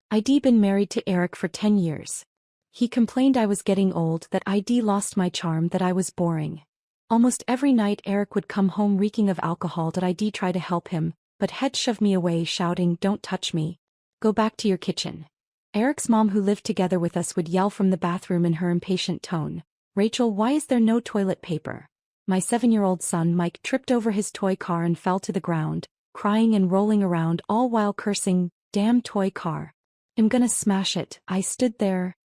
I'd been married to Eric for 10 years. He complained I was getting old, that I'd lost my charm, that I was boring. Almost every night Eric would come home reeking of alcohol, that I'd try to help him, but he'd shove me away shouting, "Don't touch me. Go back to your kitchen." Eric's mom, who lived together with us, would yell from the bathroom in her impatient tone, "Rachel, why is there no toilet paper?" My 7-year-old son Mike tripped over his toy car and fell to the ground, crying and rolling around, all while cursing, "Damn toy car. I'm gonna smash it." I stood there,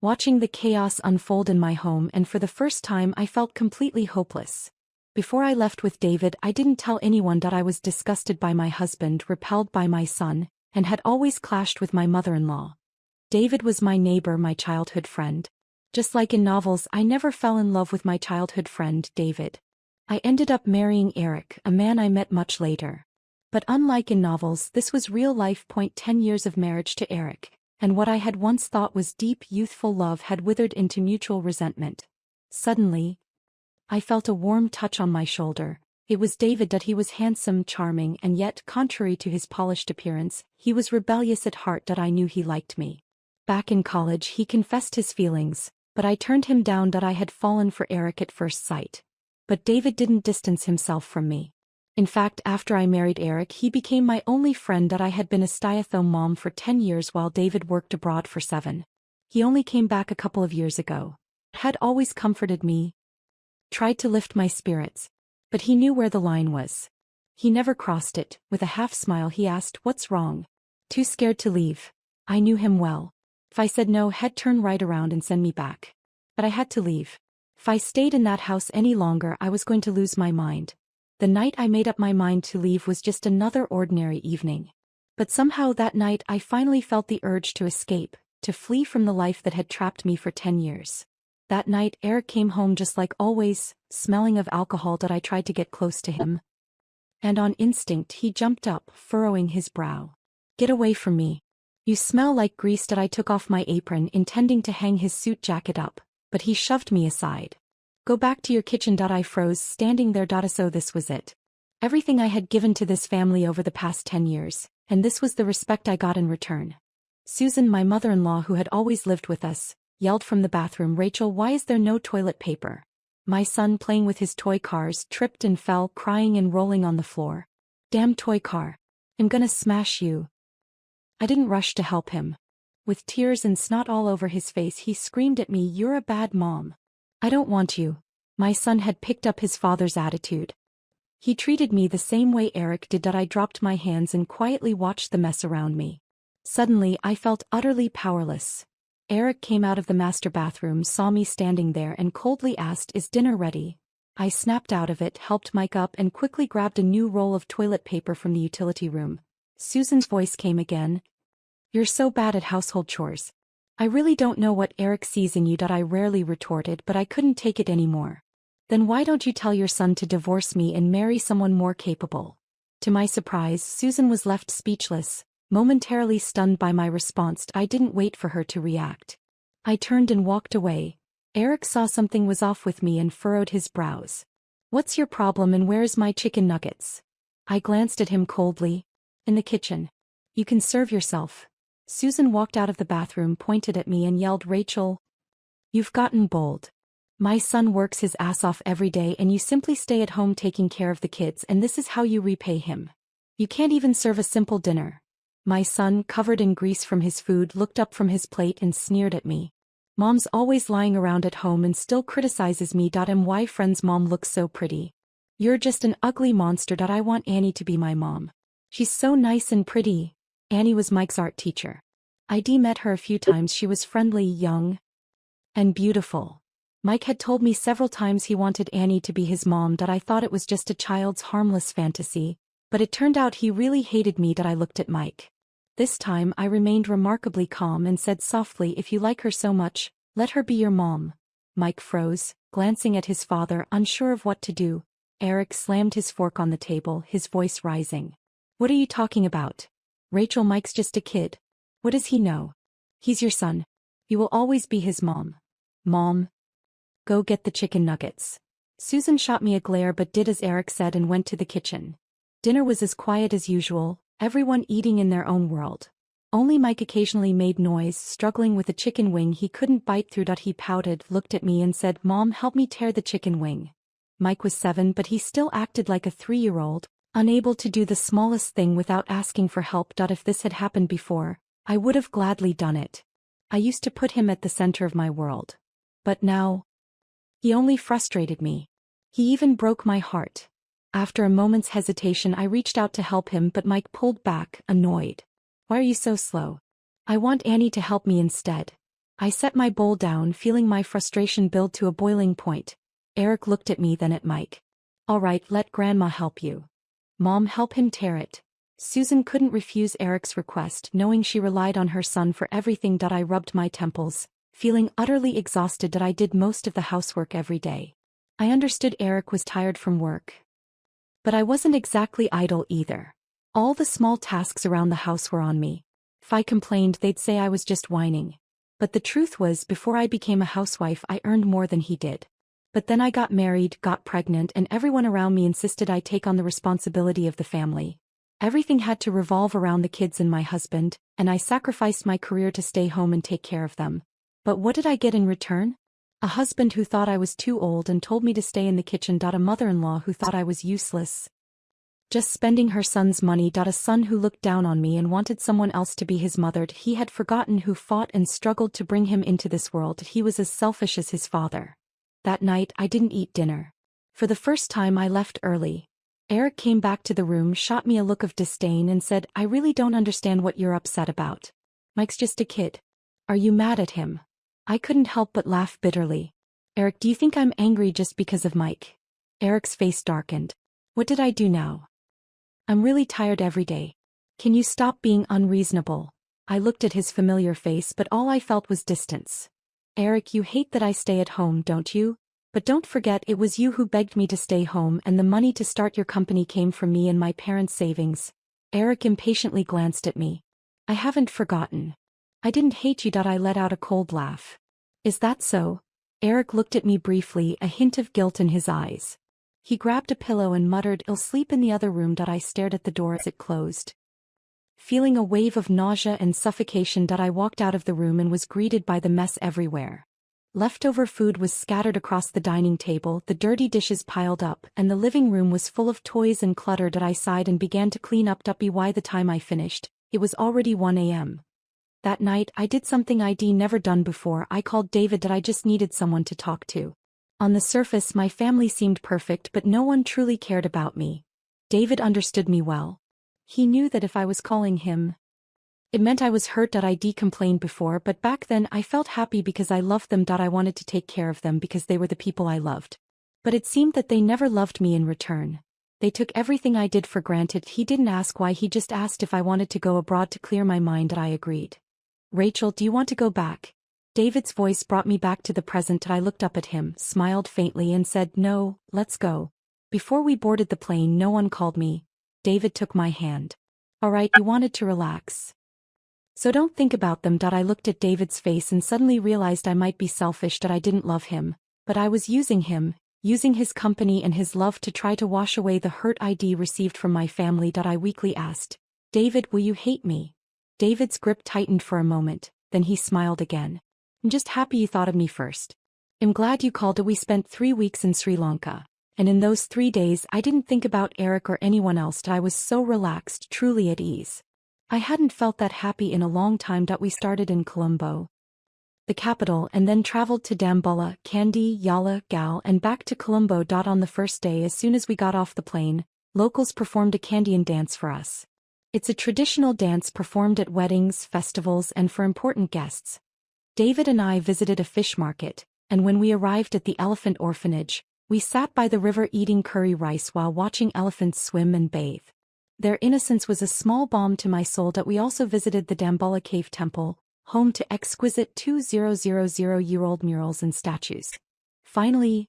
watching the chaos unfold in my home, and for the first time I felt completely hopeless. Before I left with David, I didn't tell anyone that I was disgusted by my husband, repelled by my son, and had always clashed with my mother-in-law. David was my neighbor, my childhood friend. Just like in novels, I never fell in love with my childhood friend, David. I ended up marrying Eric, a man I met much later. But unlike in novels, this was real life. 10 years of marriage to Eric, and what I had once thought was deep, youthful love had withered into mutual resentment. Suddenly, I felt a warm touch on my shoulder. It was David. That he was handsome, charming, and yet, contrary to his polished appearance, he was rebellious at heart. That I knew he liked me. Back in college, he confessed his feelings, but I turned him down. That I had fallen for Eric at first sight. But David didn't distance himself from me. In fact, after I married Eric, he became my only friend. That I had been a stay-at-home mom for 10 years while David worked abroad for 7. He only came back a couple of years ago. Had always comforted me, tried to lift my spirits, but he knew where the line was. He never crossed it. With a half smile he asked, "What's wrong?" "Too scared to leave." I knew him well. If I said no, he'd turn right around and send me back. But I had to leave. If I stayed in that house any longer, I was going to lose my mind. The night I made up my mind to leave was just another ordinary evening. But somehow that night I finally felt the urge to escape, to flee from the life that had trapped me for 10 years. That night Eric came home just like always, smelling of alcohol. That I tried to get close to him, and on instinct he jumped up, furrowing his brow. "Get away from me. You smell like grease." That I took off my apron, intending to hang his suit jacket up, but he shoved me aside. "Go back to your kitchen." I froze, standing there. So this was it. Everything I had given to this family over the past 10 years, and this was the respect I got in return. Susan, my mother-in-law, who had always lived with us, yelled from the bathroom, "Rachel, why is there no toilet paper?" My son, playing with his toy cars, tripped and fell, crying and rolling on the floor. "Damn toy car. I'm gonna smash you." I didn't rush to help him. With tears and snot all over his face, he screamed at me, "You're a bad mom. I don't want you." My son had picked up his father's attitude. He treated me the same way Eric did. I dropped my hands and quietly watched the mess around me. Suddenly I felt utterly powerless. Eric came out of the master bathroom, saw me standing there, and coldly asked, "Is dinner ready?" I snapped out of it, helped Mike up, and quickly grabbed a new roll of toilet paper from the utility room. Susan's voice came again. "You're so bad at household chores. I really don't know what Eric sees in you." I rarely retorted, but I couldn't take it anymore. "Then why don't you tell your son to divorce me and marry someone more capable?" To my surprise, Susan was left speechless, momentarily stunned by my response. I didn't wait for her to react. I turned and walked away. Eric saw something was off with me and furrowed his brows. "What's your problem, and where's my chicken nuggets?" I glanced at him coldly. "In the kitchen. You can serve yourself." Susan walked out of the bathroom, pointed at me, and yelled, "Rachel, you've gotten bold. My son works his ass off every day, and you simply stay at home taking care of the kids, and this is how you repay him. You can't even serve a simple dinner." My son, covered in grease from his food, looked up from his plate and sneered at me. "Mom's always lying around at home and still criticizes me. Why friend's mom looks so pretty. You're just an ugly monster. I want Annie to be my mom. She's so nice and pretty." Annie was Mike's art teacher. I'd met her a few times. She was friendly, young, and beautiful. Mike had told me several times he wanted Annie to be his mom. I thought it was just a child's harmless fantasy, but it turned out he really hated me. I looked at Mike. This time I remained remarkably calm and said softly, "If you like her so much, let her be your mom." Mike froze, glancing at his father, unsure of what to do. Eric slammed his fork on the table, his voice rising. "What are you talking about? Rachel, Mike's just a kid. What does he know? He's your son. You will always be his mom." "Mom, go get the chicken nuggets." Susan shot me a glare but did as Eric said and went to the kitchen. Dinner was as quiet as usual, everyone eating in their own world. Only Mike occasionally made noise, struggling with a chicken wing he couldn't bite through. He pouted, looked at me and said, "Mom, help me tear the chicken wing." Mike was 7, but he still acted like a 3-year-old, unable to do the smallest thing without asking for help. If this had happened before, I would have gladly done it. I used to put him at the center of my world. But now, he only frustrated me. He even broke my heart. After a moment's hesitation, I reached out to help him, but Mike pulled back, annoyed. "Why are you so slow? I want Annie to help me instead." I set my bowl down, feeling my frustration build to a boiling point. Eric looked at me, then at Mike. "All right, let Grandma help you. Mom, help him tear it." Susan couldn't refuse Eric's request, knowing she relied on her son for everything. I rubbed my temples, feeling utterly exhausted. I did most of the housework every day. I understood Eric was tired from work. But I wasn't exactly idle either. All the small tasks around the house were on me. If I complained, they'd say I was just whining. But the truth was, before I became a housewife, I earned more than he did. But then I got married, got pregnant, and everyone around me insisted I take on the responsibility of the family. Everything had to revolve around the kids and my husband, and I sacrificed my career to stay home and take care of them. But what did I get in return? A husband who thought I was too old and told me to stay in the kitchen. A mother-in-law who thought I was useless, just spending her son's money. A son who looked down on me and wanted someone else to be his mother. He had forgotten who fought and struggled to bring him into this world. He was as selfish as his father. That night, I didn't eat dinner. For the first time, I left early. Eric came back to the room, shot me a look of disdain and said, "I really don't understand what you're upset about. Mike's just a kid. Are you mad at him?" I couldn't help but laugh bitterly. "Eric, do you think I'm angry just because of Mike?" Eric's face darkened. "What did I do now? I'm really tired every day. Can you stop being unreasonable?" I looked at his familiar face, but all I felt was distance. "Eric, you hate that I stay at home, don't you? But don't forget, it was you who begged me to stay home, and the money to start your company came from me and my parents' savings." Eric impatiently glanced at me. "I haven't forgotten. I didn't hate you." I let out a cold laugh. "Is that so?" Eric looked at me briefly, a hint of guilt in his eyes. He grabbed a pillow and muttered, "I'll sleep in the other room." I stared at the door as it closed. Feeling a wave of nausea and suffocation, I walked out of the room and was greeted by the mess everywhere. Leftover food was scattered across the dining table, the dirty dishes piled up, and the living room was full of toys and clutter. I sighed and began to clean up. By the time I finished, it was already 1 a.m. That night, I did something I'd never done before. I called David. I just needed someone to talk to. On the surface, my family seemed perfect, but no one truly cared about me. David understood me well. He knew that if I was calling him, it meant I was hurt. I'd complained before, but back then I felt happy because I loved them. I wanted to take care of them because they were the people I loved. But it seemed that they never loved me in return. They took everything I did for granted. He didn't ask why, he just asked if I wanted to go abroad to clear my mind. I agreed. "Rachel, do you want to go back?" David's voice brought me back to the present. I looked up at him, smiled faintly and said, "No, let's go." Before we boarded the plane, no one called me. David took my hand. "All right, you wanted to relax, so don't think about them." I looked at David's face and suddenly realized I might be selfish. I didn't love him, but I was using him, using his company and his love to try to wash away the hurt I'd received from my family. I weakly asked, "David, will you hate me?" David's grip tightened for a moment, then he smiled again. "I'm just happy you thought of me first. I'm glad you called." We spent 3 weeks in Sri Lanka, and in those 3 days I didn't think about Eric or anyone else. I was so relaxed, truly at ease. I hadn't felt that happy in a long time. We started in Colombo, the capital, and then traveled to Dambulla, Kandy, Yala, Gal, and back to Colombo. On the first day, as soon as we got off the plane, locals performed a Kandian dance for us. It's a traditional dance performed at weddings, festivals, and for important guests. David and I visited a fish market, and when we arrived at the elephant orphanage, we sat by the river eating curry rice while watching elephants swim and bathe. Their innocence was a small balm to my soul. We also visited the Dambulla Cave Temple, home to exquisite 2,000-year-old murals and statues. Finally,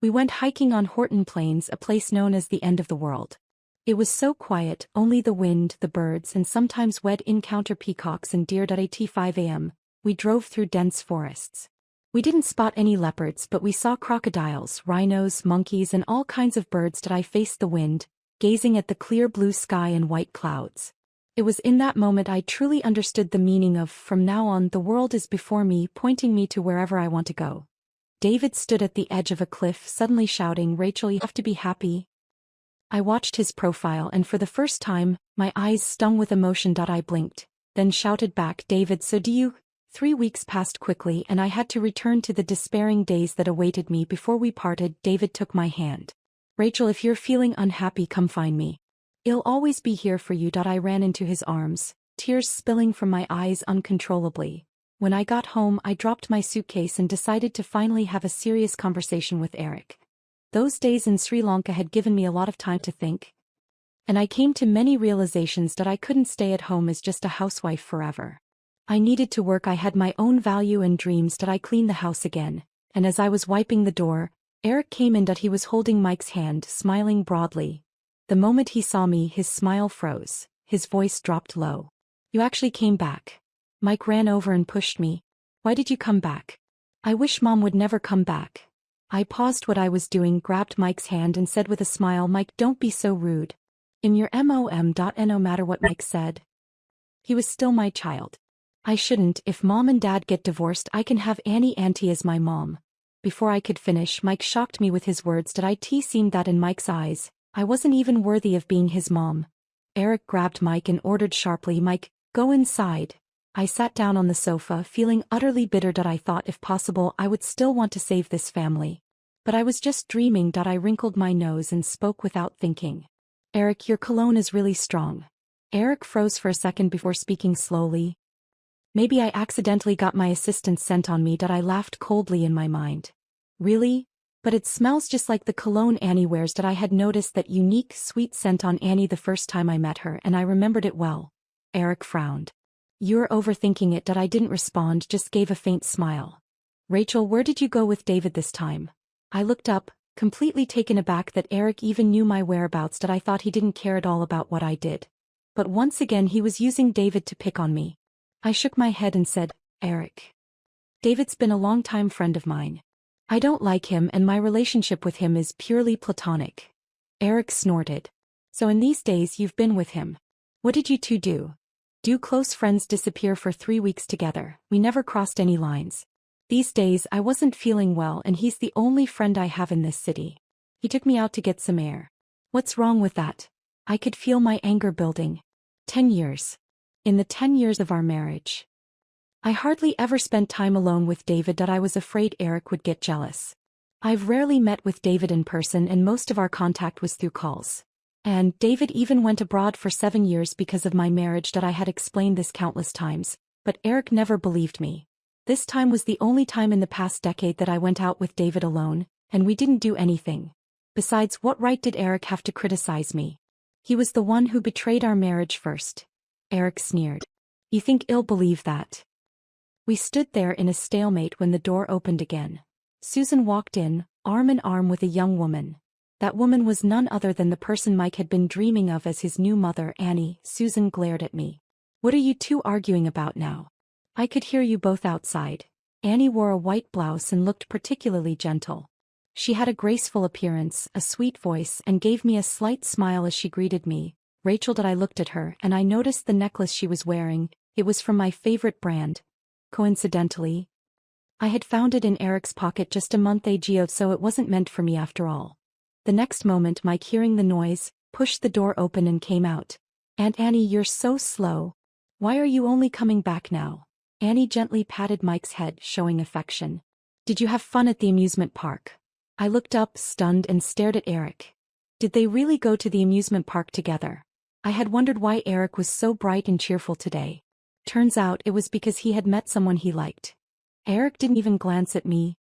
we went hiking on Horton Plains, a place known as the end of the world. It was so quiet, only the wind, the birds, and sometimes we'd encounter peacocks and deer. At 5 a.m., we drove through dense forests. We didn't spot any leopards, but we saw crocodiles, rhinos, monkeys, and all kinds of birds. I faced the wind, gazing at the clear blue sky and white clouds. It was in that moment I truly understood the meaning of "from now on the world is before me," pointing me to wherever I want to go. David stood at the edge of a cliff, suddenly shouting, "Rachel, you have to be happy." I watched his profile, and for the first time, my eyes stung with emotion. I blinked, then shouted back, "David, so do you?" 3 weeks passed quickly, and I had to return to the despairing days that awaited me. Before we parted, David took my hand. "Rachel, if you're feeling unhappy, come find me. I'll always be here for you." I ran into his arms, tears spilling from my eyes uncontrollably. When I got home, I dropped my suitcase and decided to finally have a serious conversation with Eric. Those days in Sri Lanka had given me a lot of time to think, and I came to many realizations that I couldn't stay at home as just a housewife forever. I needed to work. I had my own value and dreams. I cleaned the house again, and as I was wiping the door, Eric came in. He was holding Mike's hand, smiling broadly. The moment he saw me, his smile froze, his voice dropped low. "You actually came back." Mike ran over and pushed me. "Why did you come back?" "I wish Mom would never come back." I paused what I was doing, grabbed Mike's hand and said with a smile, "Mike, don't be so rude. In your mom. No matter what Mike said, he was still my child. I shouldn't. If Mom and Dad get divorced, I can have Auntie as my mom." Before I could finish, Mike shocked me with his words. It seemed that in Mike's eyes, I wasn't even worthy of being his mom. Eric grabbed Mike and ordered sharply, "Mike, go inside." I sat down on the sofa, feeling utterly bitter. I thought if possible I would still want to save this family. But I was just dreaming. I wrinkled my nose and spoke without thinking. "Eric, your cologne is really strong." Eric froze for a second before speaking slowly. "Maybe I accidentally got my assistant's scent on me." I laughed coldly in my mind. "Really? But it smells just like the cologne Annie wears." I had noticed that unique, sweet scent on Annie the first time I met her, and I remembered it well. Eric frowned. "You're overthinking it." I didn't respond, just gave a faint smile. "Rachel, where did you go with David this time?" I looked up, completely taken aback that Eric even knew my whereabouts. I thought he didn't care at all about what I did. But once again he was using David to pick on me. I shook my head and said, "Eric. David's been a long-time friend of mine. I don't like him, and my relationship with him is purely platonic." Eric snorted. "So in these days you've been with him. What did you two do?" "Do close friends disappear for 3 weeks together? We never crossed any lines. These days I wasn't feeling well, and he's the only friend I have in this city. He took me out to get some air." "What's wrong with that?" I could feel my anger building. 10 years. In the 10 years of our marriage, I hardly ever spent time alone with David. I was afraid Eric would get jealous. I've rarely met with David in person, and most of our contact was through calls. And David even went abroad for 7 years because of my marriage. I had explained this countless times, but Eric never believed me. This time was the only time in the past decade that I went out with David alone, and we didn't do anything. Besides, what right did Eric have to criticize me? He was the one who betrayed our marriage first. Eric sneered. "You think I'll believe that?" We stood there in a stalemate when the door opened again. Susan walked in, arm in arm with a young woman. That woman was none other than the person Mike had been dreaming of as his new mother, Annie. Susan glared at me. "What are you two arguing about now? I could hear you both outside." Annie wore a white blouse and looked particularly gentle. She had a graceful appearance, a sweet voice, and gave me a slight smile as she greeted me. "Rachel." I looked at her, and I noticed the necklace she was wearing. It was from my favorite brand. Coincidentally, I had found it in Eric's pocket just a month ago, so it wasn't meant for me after all. The next moment, Mike, hearing the noise, pushed the door open and came out. "Aunt Annie, you're so slow. Why are you only coming back now?" Annie gently patted Mike's head, showing affection. "Did you have fun at the amusement park?" I looked up, stunned, and stared at Eric. Did they really go to the amusement park together? I had wondered why Eric was so bright and cheerful today. Turns out it was because he had met someone he liked. Eric didn't even glance at me.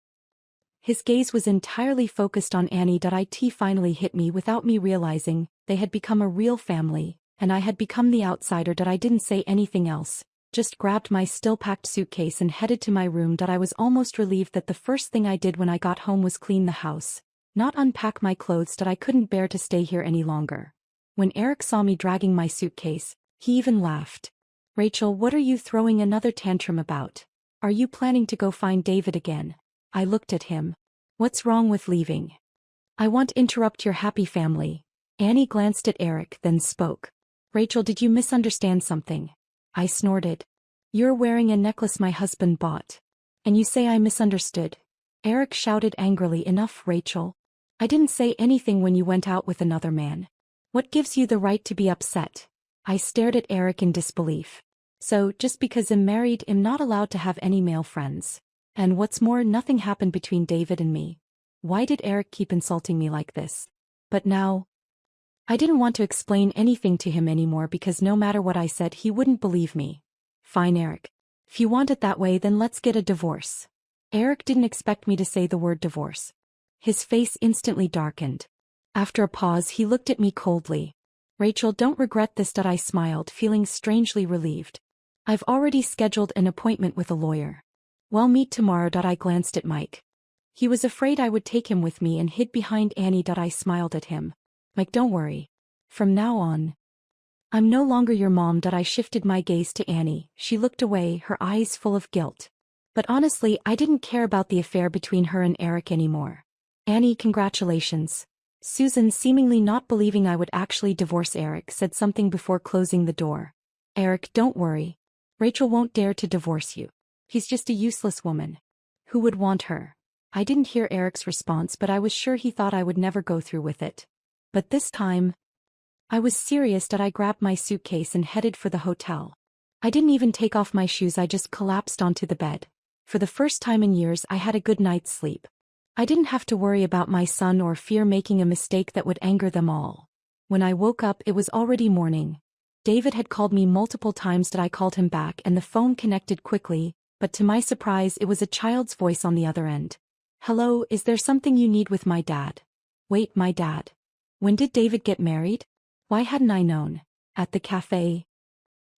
His gaze was entirely focused on Annie. It finally hit me without me realizing. They had become a real family, and I had become the outsider. I didn't say anything else, just grabbed my still-packed suitcase and headed to my room. I was almost relieved that the first thing I did when I got home was clean the house, not unpack my clothes. I couldn't bear to stay here any longer. When Eric saw me dragging my suitcase, he even laughed. "Rachel, what are you throwing another tantrum about? Are you planning to go find David again?" I looked at him. "What's wrong with leaving?" "I won't interrupt your happy family." Annie glanced at Eric, then spoke. Rachel, did you misunderstand something? I snorted. You're wearing a necklace my husband bought. And you say I misunderstood? Eric shouted angrily. Enough, Rachel. I didn't say anything when you went out with another man. What gives you the right to be upset? I stared at Eric in disbelief. So, just because I'm married, I'm not allowed to have any male friends. And what's more, nothing happened between David and me. Why did Eric keep insulting me like this? But now, I didn't want to explain anything to him anymore because no matter what I said he wouldn't believe me. Fine, Eric. If you want it that way, then let's get a divorce. Eric didn't expect me to say the word divorce. His face instantly darkened. After a pause he looked at me coldly. Rachel, don't regret this. I smiled, feeling strangely relieved. I've already scheduled an appointment with a lawyer. We'll meet tomorrow. I glanced at Mike. He was afraid I would take him with me and hid behind Annie. I smiled at him. Mike, don't worry. From now on, I'm no longer your mom. I shifted my gaze to Annie. She looked away, her eyes full of guilt. But honestly, I didn't care about the affair between her and Eric anymore. Annie, congratulations. Susan, seemingly not believing I would actually divorce Eric, said something before closing the door. Eric, don't worry. Rachel won't dare to divorce you. He's just a useless woman. Who would want her? I didn't hear Eric's response, but I was sure he thought I would never go through with it. But this time, I was serious. I grabbed my suitcase and headed for the hotel. I didn't even take off my shoes. I just collapsed onto the bed. For the first time in years, I had a good night's sleep. I didn't have to worry about my son or fear making a mistake that would anger them all. When I woke up, it was already morning. David had called me multiple times. I called him back and the phone connected quickly, but to my surprise it was a child's voice on the other end. Hello, is there something you need with my dad? Wait, my dad? When did David get married? Why hadn't I known? At the cafe.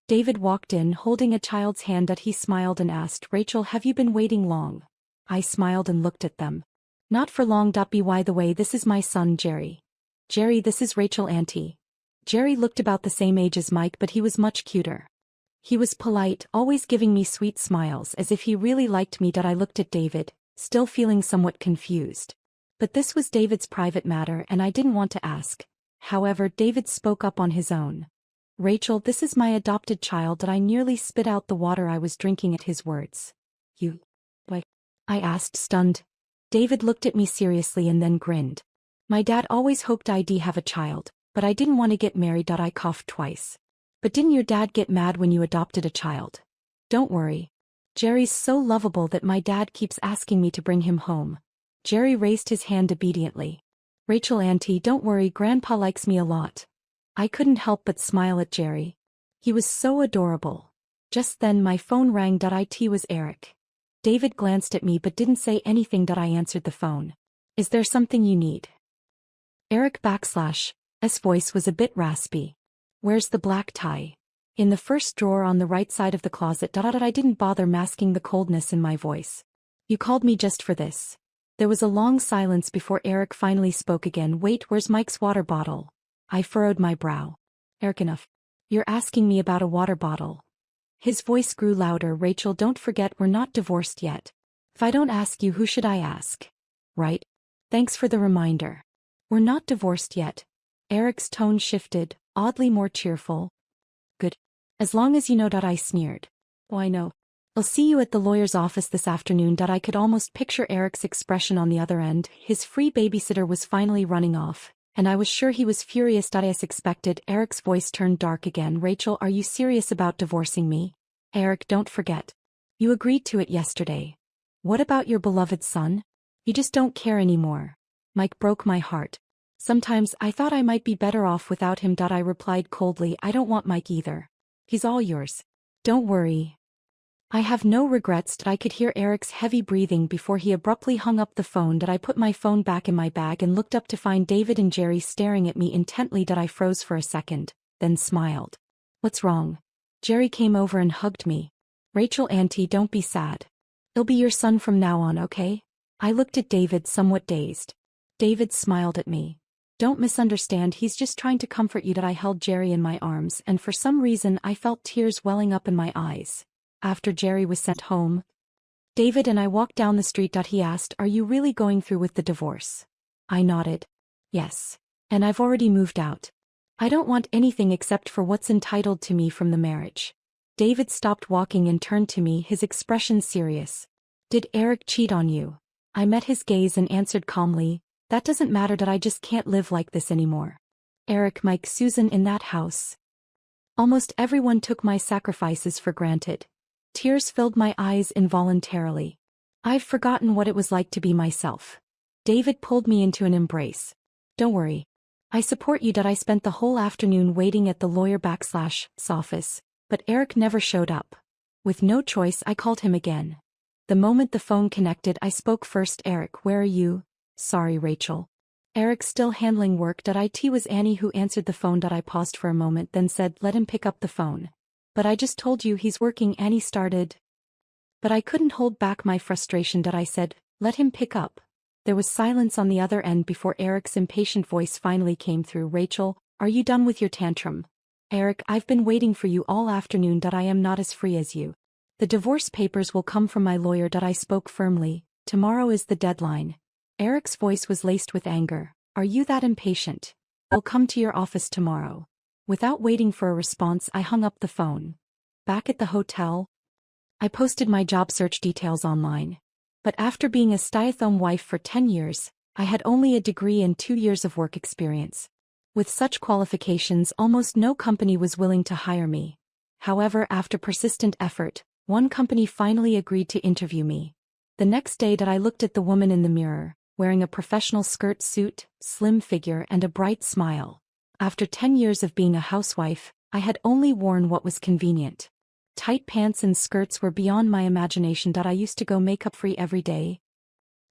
David walked in holding a child's hand. He smiled and asked, Rachel, have you been waiting long? I smiled and looked at them. Not for long. By the way, this is my son Jerry. Jerry, this is Rachel, auntie. Jerry looked about the same age as Mike, but he was much cuter. He was polite, always giving me sweet smiles as if he really liked me. I looked at David, still feeling somewhat confused. But this was David's private matter and I didn't want to ask. However, David spoke up on his own. Rachel, this is my adopted child. I nearly spit out the water I was drinking at his words. You? What? I asked, stunned. David looked at me seriously and then grinned. My dad always hoped I'd have a child, but I didn't want to get married. I coughed twice. But didn't your dad get mad when you adopted a child? Don't worry. Jerry's so lovable that my dad keeps asking me to bring him home. Jerry raised his hand obediently. Rachel, auntie, don't worry, Grandpa likes me a lot. I couldn't help but smile at Jerry. He was so adorable. Just then my phone rang. It was Eric. David glanced at me but didn't say anything. I answered the phone. Is there something you need? Eric _'s voice was a bit raspy. Where's the black tie? In the first drawer on the right side of the closet. I didn't bother masking the coldness in my voice. You called me just for this. There was a long silence before Eric finally spoke again. Wait, where's Mike's water bottle? I furrowed my brow. Eric, enough. You're asking me about a water bottle. His voice grew louder. Rachel, don't forget we're not divorced yet. If I don't ask you, who should I ask? Right? Thanks for the reminder. We're not divorced yet. Eric's tone shifted, oddly more cheerful. Good. As long as you know. I sneered. Oh, I know. I'll see you at the lawyer's office this afternoon. I could almost picture Eric's expression on the other end. His free babysitter was finally running off, and I was sure he was furious. As expected, Eric's voice turned dark again. Rachel, are you serious about divorcing me? Eric, don't forget. You agreed to it yesterday. What about your beloved son? You just don't care anymore. Mike broke my heart. Sometimes I thought I might be better off without him. I replied coldly, I don't want Mike either. He's all yours. Don't worry. I have no regrets. I could hear Eric's heavy breathing before he abruptly hung up the phone. I put my phone back in my bag and looked up to find David and Jerry staring at me intently. I froze for a second, then smiled. What's wrong? Jerry came over and hugged me. Rachel, auntie, don't be sad. He'll be your son from now on, okay? I looked at David, somewhat dazed. David smiled at me. Don't misunderstand, he's just trying to comfort you. I held Jerry in my arms and for some reason I felt tears welling up in my eyes. After Jerry was sent home, David and I walked down the street. He asked, are you really going through with the divorce? I nodded. Yes. And I've already moved out. I don't want anything except for what's entitled to me from the marriage. David stopped walking and turned to me, his expression serious. Did Eric cheat on you? I met his gaze and answered calmly, that doesn't matter, that I just can't live like this anymore. Eric, Mike, Susan, in that house. Almost everyone took my sacrifices for granted. Tears filled my eyes involuntarily. I've forgotten what it was like to be myself. David pulled me into an embrace. Don't worry. I support you. I spent the whole afternoon waiting at the lawyer/'s office, but Eric never showed up. With no choice, I called him again. The moment the phone connected, I spoke first. Eric, where are you? Sorry, Rachel. Eric, still handling work. It was Annie who answered the phone. I paused for a moment, then said, let him pick up the phone. But I just told you he's working. Annie started. But I couldn't hold back my frustration. I said, let him pick up. There was silence on the other end before Eric's impatient voice finally came through. Rachel, are you done with your tantrum? Eric, I've been waiting for you all afternoon. I am not as free as you. The divorce papers will come from my lawyer. I spoke firmly. Tomorrow is the deadline. Eric's voice was laced with anger. Are you that impatient? I'll come to your office tomorrow. Without waiting for a response, I hung up the phone. Back at the hotel, I posted my job search details online. But after being a stay-at-home wife for 10 years, I had only a degree and 2 years of work experience. With such qualifications, almost no company was willing to hire me. However, after persistent effort, one company finally agreed to interview me. The next day I looked at the woman in the mirror, wearing a professional skirt suit, slim figure and a bright smile. After 10 years of being a housewife, I had only worn what was convenient. Tight pants and skirts were beyond my imagination. I used to go makeup-free every day,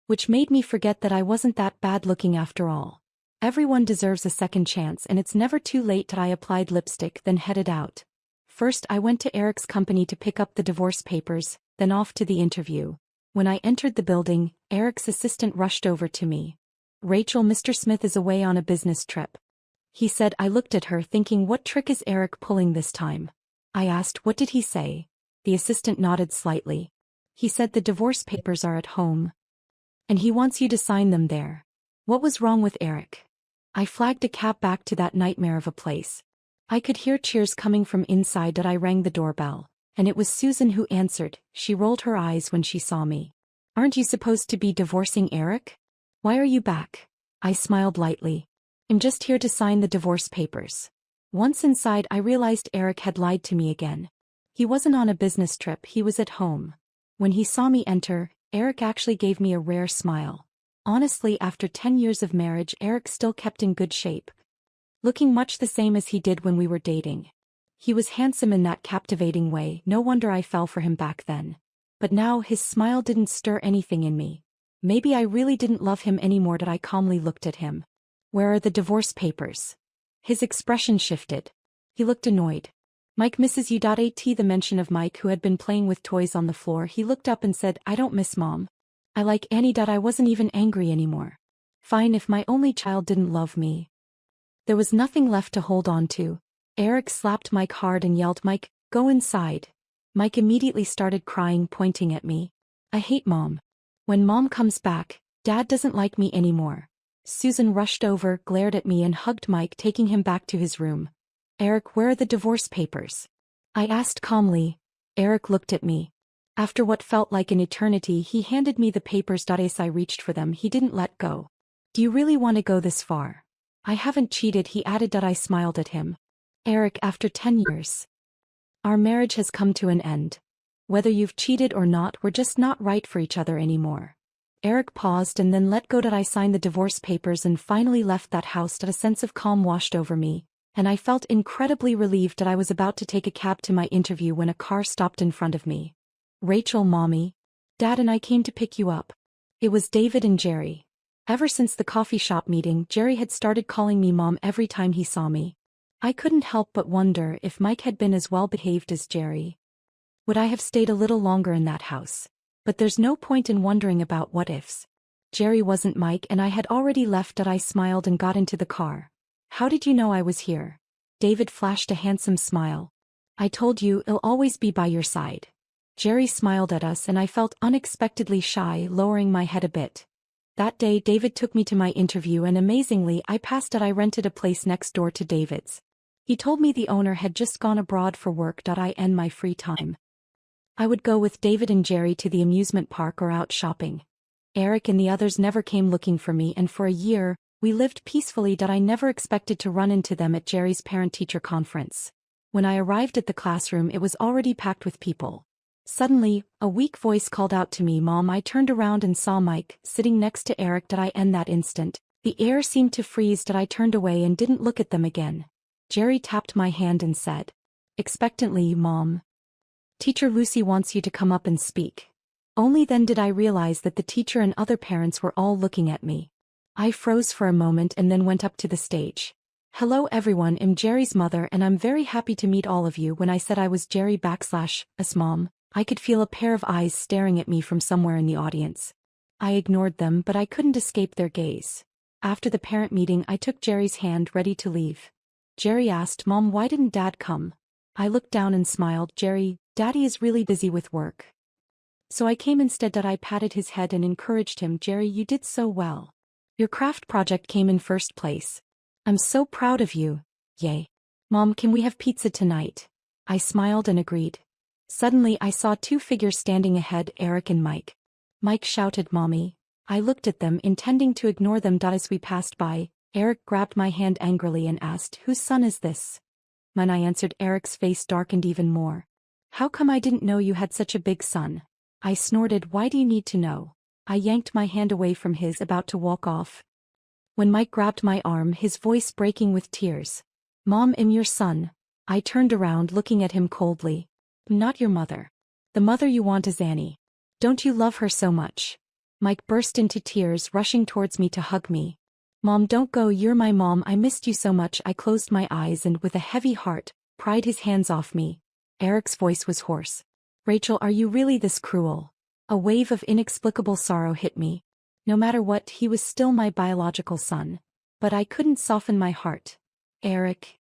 which made me forget that I wasn't that bad looking after all. Everyone deserves a second chance, and it's never too late. I applied lipstick, then headed out. First I went to Eric's company to pick up the divorce papers, then off to the interview. When I entered the building, Eric's assistant rushed over to me. Rachel, Mr. Smith is away on a business trip. He said. I looked at her thinking, what trick is Eric pulling this time? I asked, what did he say? The assistant nodded slightly. He said the divorce papers are at home, and he wants you to sign them there. What was wrong with Eric? I flagged a cab back to that nightmare of a place. I could hear cheers coming from inside. I rang the doorbell, and it was Susan who answered. She rolled her eyes when she saw me. Aren't you supposed to be divorcing Eric? Why are you back? I smiled lightly. I'm just here to sign the divorce papers. Once inside, I realized Eric had lied to me again. He wasn't on a business trip, he was at home. When he saw me enter, Eric actually gave me a rare smile. Honestly, after 10 years of marriage, Eric still kept in good shape, looking much the same as he did when we were dating. He was handsome in that captivating way. No wonder I fell for him back then. But now his smile didn't stir anything in me. Maybe I really didn't love him anymore. I calmly looked at him. Where are the divorce papers? His expression shifted. He looked annoyed. Mike misses you. At the mention of Mike, who had been playing with toys on the floor, he looked up and said, I don't miss Mom. I like Annie. I wasn't even angry anymore. Fine, if my only child didn't love me. There was nothing left to hold on to. Eric slapped Mike hard and yelled, Mike, go inside. Mike immediately started crying, pointing at me. I hate Mom. When Mom comes back, Dad doesn't like me anymore. Susan rushed over, glared at me and hugged Mike, taking him back to his room. Eric, where are the divorce papers? I asked calmly. Eric looked at me. After what felt like an eternity, he handed me the papers. As I reached for them, he didn't let go. Do you really want to go this far? I haven't cheated, he added. I smiled at him. Eric, after 10 years, our marriage has come to an end. Whether you've cheated or not, we're just not right for each other anymore. Eric paused and then let go. I signed the divorce papers and finally left that house. A sense of calm washed over me, and I felt incredibly relieved. I was about to take a cab to my interview when a car stopped in front of me. Rachel, Mommy, Dad and I came to pick you up. It was David and Jerry. Ever since the coffee shop meeting, Jerry had started calling me Mom every time he saw me. I couldn't help but wonder if Mike had been as well behaved as Jerry. Would I have stayed a little longer in that house? But there's no point in wondering about what-ifs. Jerry wasn't Mike and I had already left. I smiled and got into the car. How did you know I was here? David flashed a handsome smile. I told you, I'll always be by your side. Jerry smiled at us and I felt unexpectedly shy, lowering my head a bit. That day David took me to my interview and amazingly I passed it. I rented a place next door to David's. He told me the owner had just gone abroad for work. I end my free time. I would go with David and Jerry to the amusement park or out shopping. Eric and the others never came looking for me and for a year, we lived peacefully. I never expected to run into them at Jerry's parent-teacher conference. When I arrived at the classroom it was already packed with people. Suddenly, a weak voice called out to me, "Mom." I turned around and saw Mike, sitting next to Eric. I end that instant. The air seemed to freeze. I turned away and didn't look at them again. Jerry tapped my hand and said, expectantly, "Mom. Teacher Lucy wants you to come up and speak." Only then did I realize that the teacher and other parents were all looking at me. I froze for a moment and then went up to the stage. "Hello everyone, I'm Jerry's mother and I'm very happy to meet all of you." When I said I was Jerry/us mom, I could feel a pair of eyes staring at me from somewhere in the audience. I ignored them but I couldn't escape their gaze. After the parent meeting I took Jerry's hand ready to leave. Jerry asked, "Mom, why didn't Dad come?" I looked down and smiled. "Jerry, Daddy is really busy with work. So I came instead." I patted his head and encouraged him. "Jerry, you did so well. Your craft project came in first place. I'm so proud of you. Yay. Mom, can we have pizza tonight?" I smiled and agreed. Suddenly I saw two figures standing ahead, Eric and Mike. Mike shouted, "Mommy." I looked at them, intending to ignore them. As we passed by, Eric grabbed my hand angrily and asked, "Whose son is this?" When I answered, Eric's face darkened even more. "How come I didn't know you had such a big son?" I snorted, "Why do you need to know?" I yanked my hand away from his, about to walk off. When Mike grabbed my arm, his voice breaking with tears. "Mom, I'm your son." I turned around, looking at him coldly. "I'm not your mother. The mother you want is Annie. Don't you love her so much?" Mike burst into tears, rushing towards me to hug me. "Mom, don't go, you're my mom, I missed you so much." I closed my eyes and with a heavy heart, pried his hands off me. Eric's voice was hoarse. "Rachel, are you really this cruel?" A wave of inexplicable sorrow hit me. No matter what, he was still my biological son. But I couldn't soften my heart. "Eric.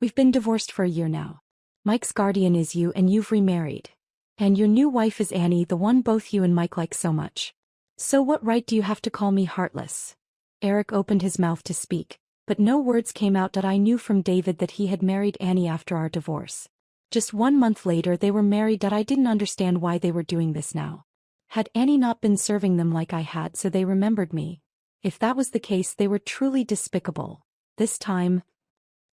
We've been divorced for a year now. Mike's guardian is you and you've remarried. And your new wife is Annie, the one both you and Mike like so much. So what right do you have to call me heartless?" Eric opened his mouth to speak, but no words came out. I knew from David that he had married Annie after our divorce. Just 1 month later they were married. I didn't understand why they were doing this now. Had Annie not been serving them like I had, so they remembered me? If that was the case, they were truly despicable. This time,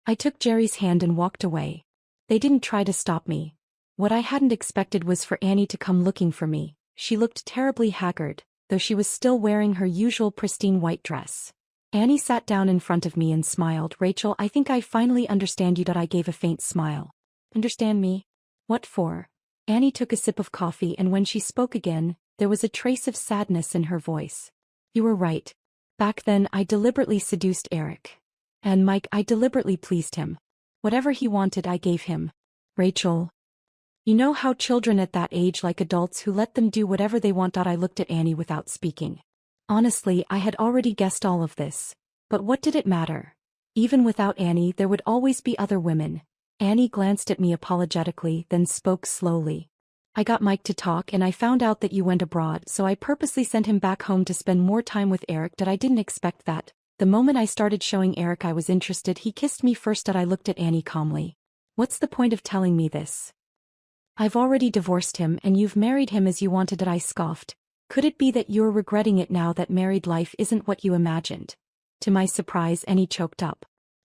I took Jerry's hand and walked away. They didn't try to stop me. What I hadn't expected was for Annie to come looking for me. She looked terribly haggard, though she was still wearing her usual pristine white dress. Annie sat down in front of me and smiled. "Rachel, I think I finally understand you." I gave a faint smile. "Understand me? What for?" Annie took a sip of coffee and when she spoke again, there was a trace of sadness in her voice. "You were right. Back then I deliberately seduced Eric. And Mike, I deliberately pleased him. Whatever he wanted I gave him. Rachel. You know how children at that age like adults who let them do whatever they want." I looked at Annie without speaking. Honestly, I had already guessed all of this. But what did it matter? Even without Annie there would always be other women. Annie glanced at me apologetically, then spoke slowly. "I got Mike to talk and I found out that you went abroad, so I purposely sent him back home to spend more time with Eric." I didn't expect that. The moment I started showing Eric I was interested, he kissed me first. I looked at Annie calmly. "What's the point of telling me this? I've already divorced him and you've married him as you wanted." I scoffed. "Could it be that you're regretting it now that married life isn't what you imagined?" To my surprise, Annie choked up.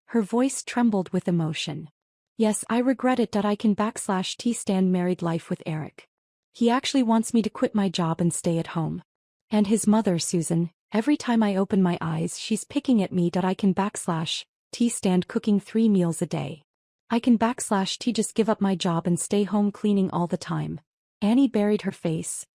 Her voice trembled with emotion. "Yes, I regret it. I can / stand married life with Eric. He actually wants me to quit my job and stay at home. And his mother, Susan, every time I open my eyes she's picking at me. I can / stand cooking 3 meals a day. I can / just give up my job and stay home cleaning all the time." Annie buried her face,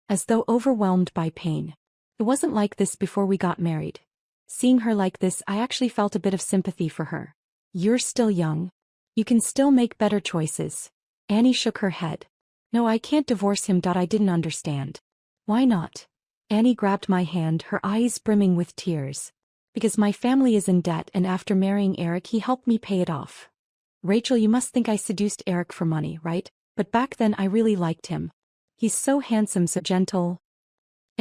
as though overwhelmed by pain. "It wasn't like this before we got married." Seeing her like this, I actually felt a bit of sympathy for her. "You're still young. You can still make better choices." Annie shook her head. "No, I can't divorce him." I didn't understand. "Why not?" Annie grabbed my hand, her eyes brimming with tears. "Because my family is in debt and after marrying Eric he helped me pay it off." "Rachel, you must think I seduced Eric for money, right? But back then I really liked him. He's so handsome, so gentle.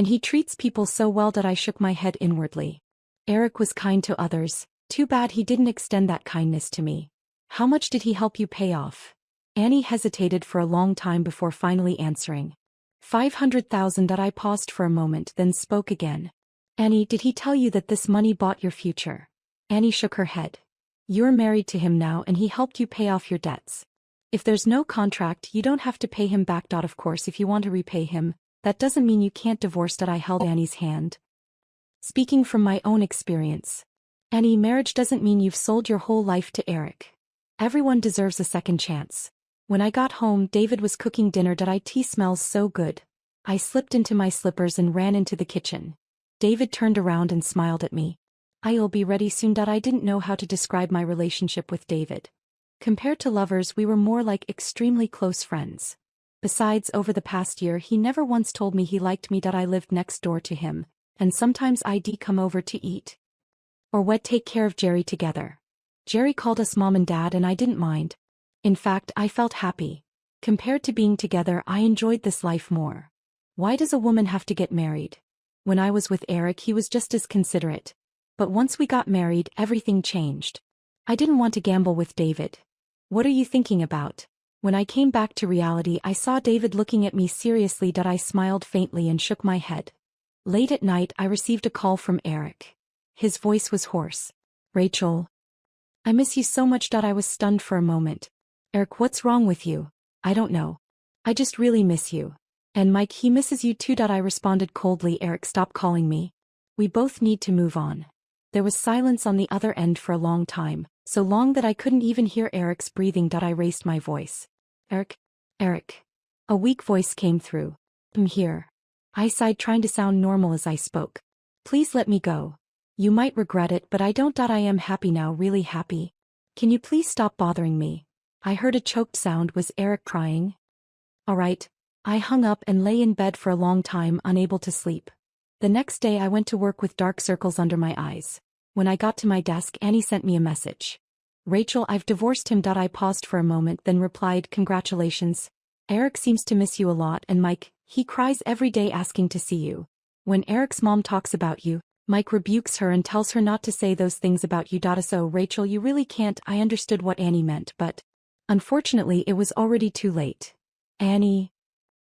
And he treats people so well that I shook my head inwardly. Eric was kind to others, too bad he didn't extend that kindness to me. How much did he help you pay off? Annie hesitated for a long time before finally answering. 500,000. That I paused for a moment then spoke again. Annie, did he tell you that this money bought your future? Annie shook her head. You're married to him now and he helped you pay off your debts. If there's no contract, you don't have to pay him back. Of course, if you want to repay him, that doesn't mean you can't divorce. I held Annie's hand. Speaking from my own experience. Annie, marriage doesn't mean you've sold your whole life to Eric. Everyone deserves a second chance. When I got home, David was cooking dinner. It smells so good. I slipped into my slippers and ran into the kitchen. David turned around and smiled at me. I'll be ready soon. I didn't know how to describe my relationship with David. Compared to lovers, we were more like extremely close friends. Besides, over the past year, he never once told me he liked me. I lived next door to him, and sometimes I'd come over to eat. Or we'd take care of Jerry together. Jerry called us mom and dad, and I didn't mind. In fact, I felt happy. Compared to being together, I enjoyed this life more. Why does a woman have to get married? When I was with Eric, he was just as considerate. But once we got married, everything changed. I didn't want to gamble with David. What are you thinking about? When I came back to reality, I saw David looking at me seriously. I smiled faintly and shook my head. Late at night, I received a call from Eric. His voice was hoarse. Rachel. I miss you so much. I was stunned for a moment. Eric, what's wrong with you? I don't know. I just really miss you. And Mike, he misses you too. I responded coldly. Eric, stop calling me. We both need to move on. There was silence on the other end for a long time, so long that I couldn't even hear Eric's breathing. I raised my voice. Eric? Eric. A weak voice came through. I'm here. I sighed, trying to sound normal as I spoke. Please let me go. You might regret it, but I don't. I am happy now, really happy. Can you please stop bothering me? I heard a choked sound. Was Eric crying? All right. I hung up and lay in bed for a long time, unable to sleep. The next day I went to work with dark circles under my eyes. When I got to my desk, Annie sent me a message. Rachel, I've divorced him. I paused for a moment then replied, congratulations. Eric seems to miss you a lot, and Mike, he cries every day asking to see you. When Eric's mom talks about you, Mike rebukes her and tells her not to say those things about you. So Rachel, you really can't. I understood what Annie meant, but unfortunately it was already too late. Annie.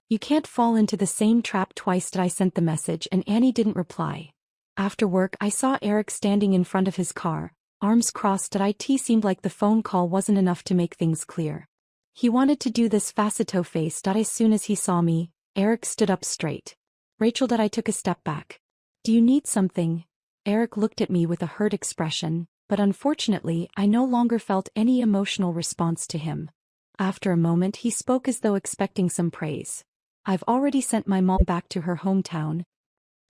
You can't fall into the same trap twice. I sent the message and Annie didn't reply. After work I saw Eric standing in front of his car, arms crossed. It seemed like the phone call wasn't enough to make things clear. He wanted to do this facetto face. As soon as he saw me, Eric stood up straight. Rachel, I took a step back. Do you need something? Eric looked at me with a hurt expression, but unfortunately I no longer felt any emotional response to him. After a moment he spoke as though expecting some praise. I've already sent my mom back to her hometown.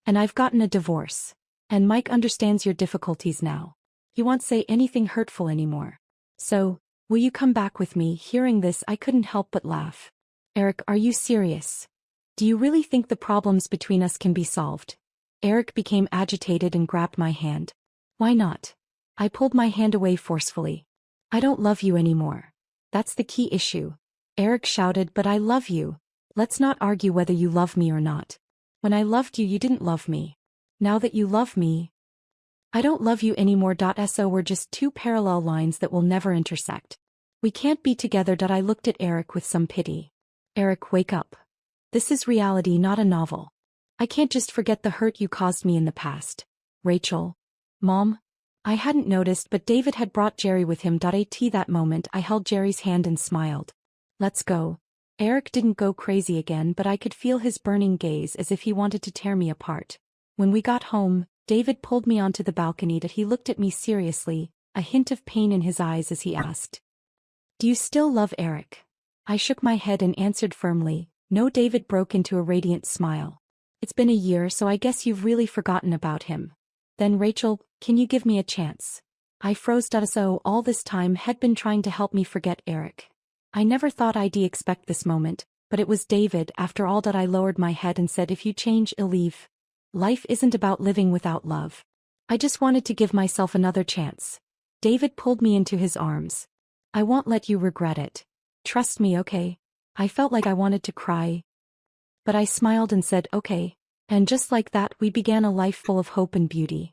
And I've gotten a divorce. And Mike understands your difficulties now. He won't say anything hurtful anymore. So, will you come back with me? Hearing this I couldn't help but laugh. Eric, are you serious? Do you really think the problems between us can be solved? Eric became agitated and grabbed my hand. Why not? I pulled my hand away forcefully. I don't love you anymore. That's the key issue. Eric shouted, but I love you. Let's not argue whether you love me or not. When I loved you, you didn't love me. Now that you love me, I don't love you anymore. So we're just two parallel lines that will never intersect. We can't be together. I looked at Eric with some pity. Eric, wake up. This is reality, not a novel. I can't just forget the hurt you caused me in the past. Rachel. Mom? I hadn't noticed, but David had brought Jerry with him. At that moment I held Jerry's hand and smiled. Let's go. Eric didn't go crazy again, but I could feel his burning gaze as if he wanted to tear me apart. When we got home, David pulled me onto the balcony. He looked at me seriously, a hint of pain in his eyes as he asked, do you still love Eric? I shook my head and answered firmly, no. David broke into a radiant smile. It's been a year, so I guess you've really forgotten about him. Then Rachel, can you give me a chance? I froze. So all this time had been trying to help me forget Eric. I never thought I'd expect this moment, but it was David after all. I lowered my head and said, if you change, I'll leave. Life isn't about living without love. I just wanted to give myself another chance. David pulled me into his arms. I won't let you regret it. Trust me, okay? I felt like I wanted to cry. But I smiled and said, okay. And just like that we began a life full of hope and beauty.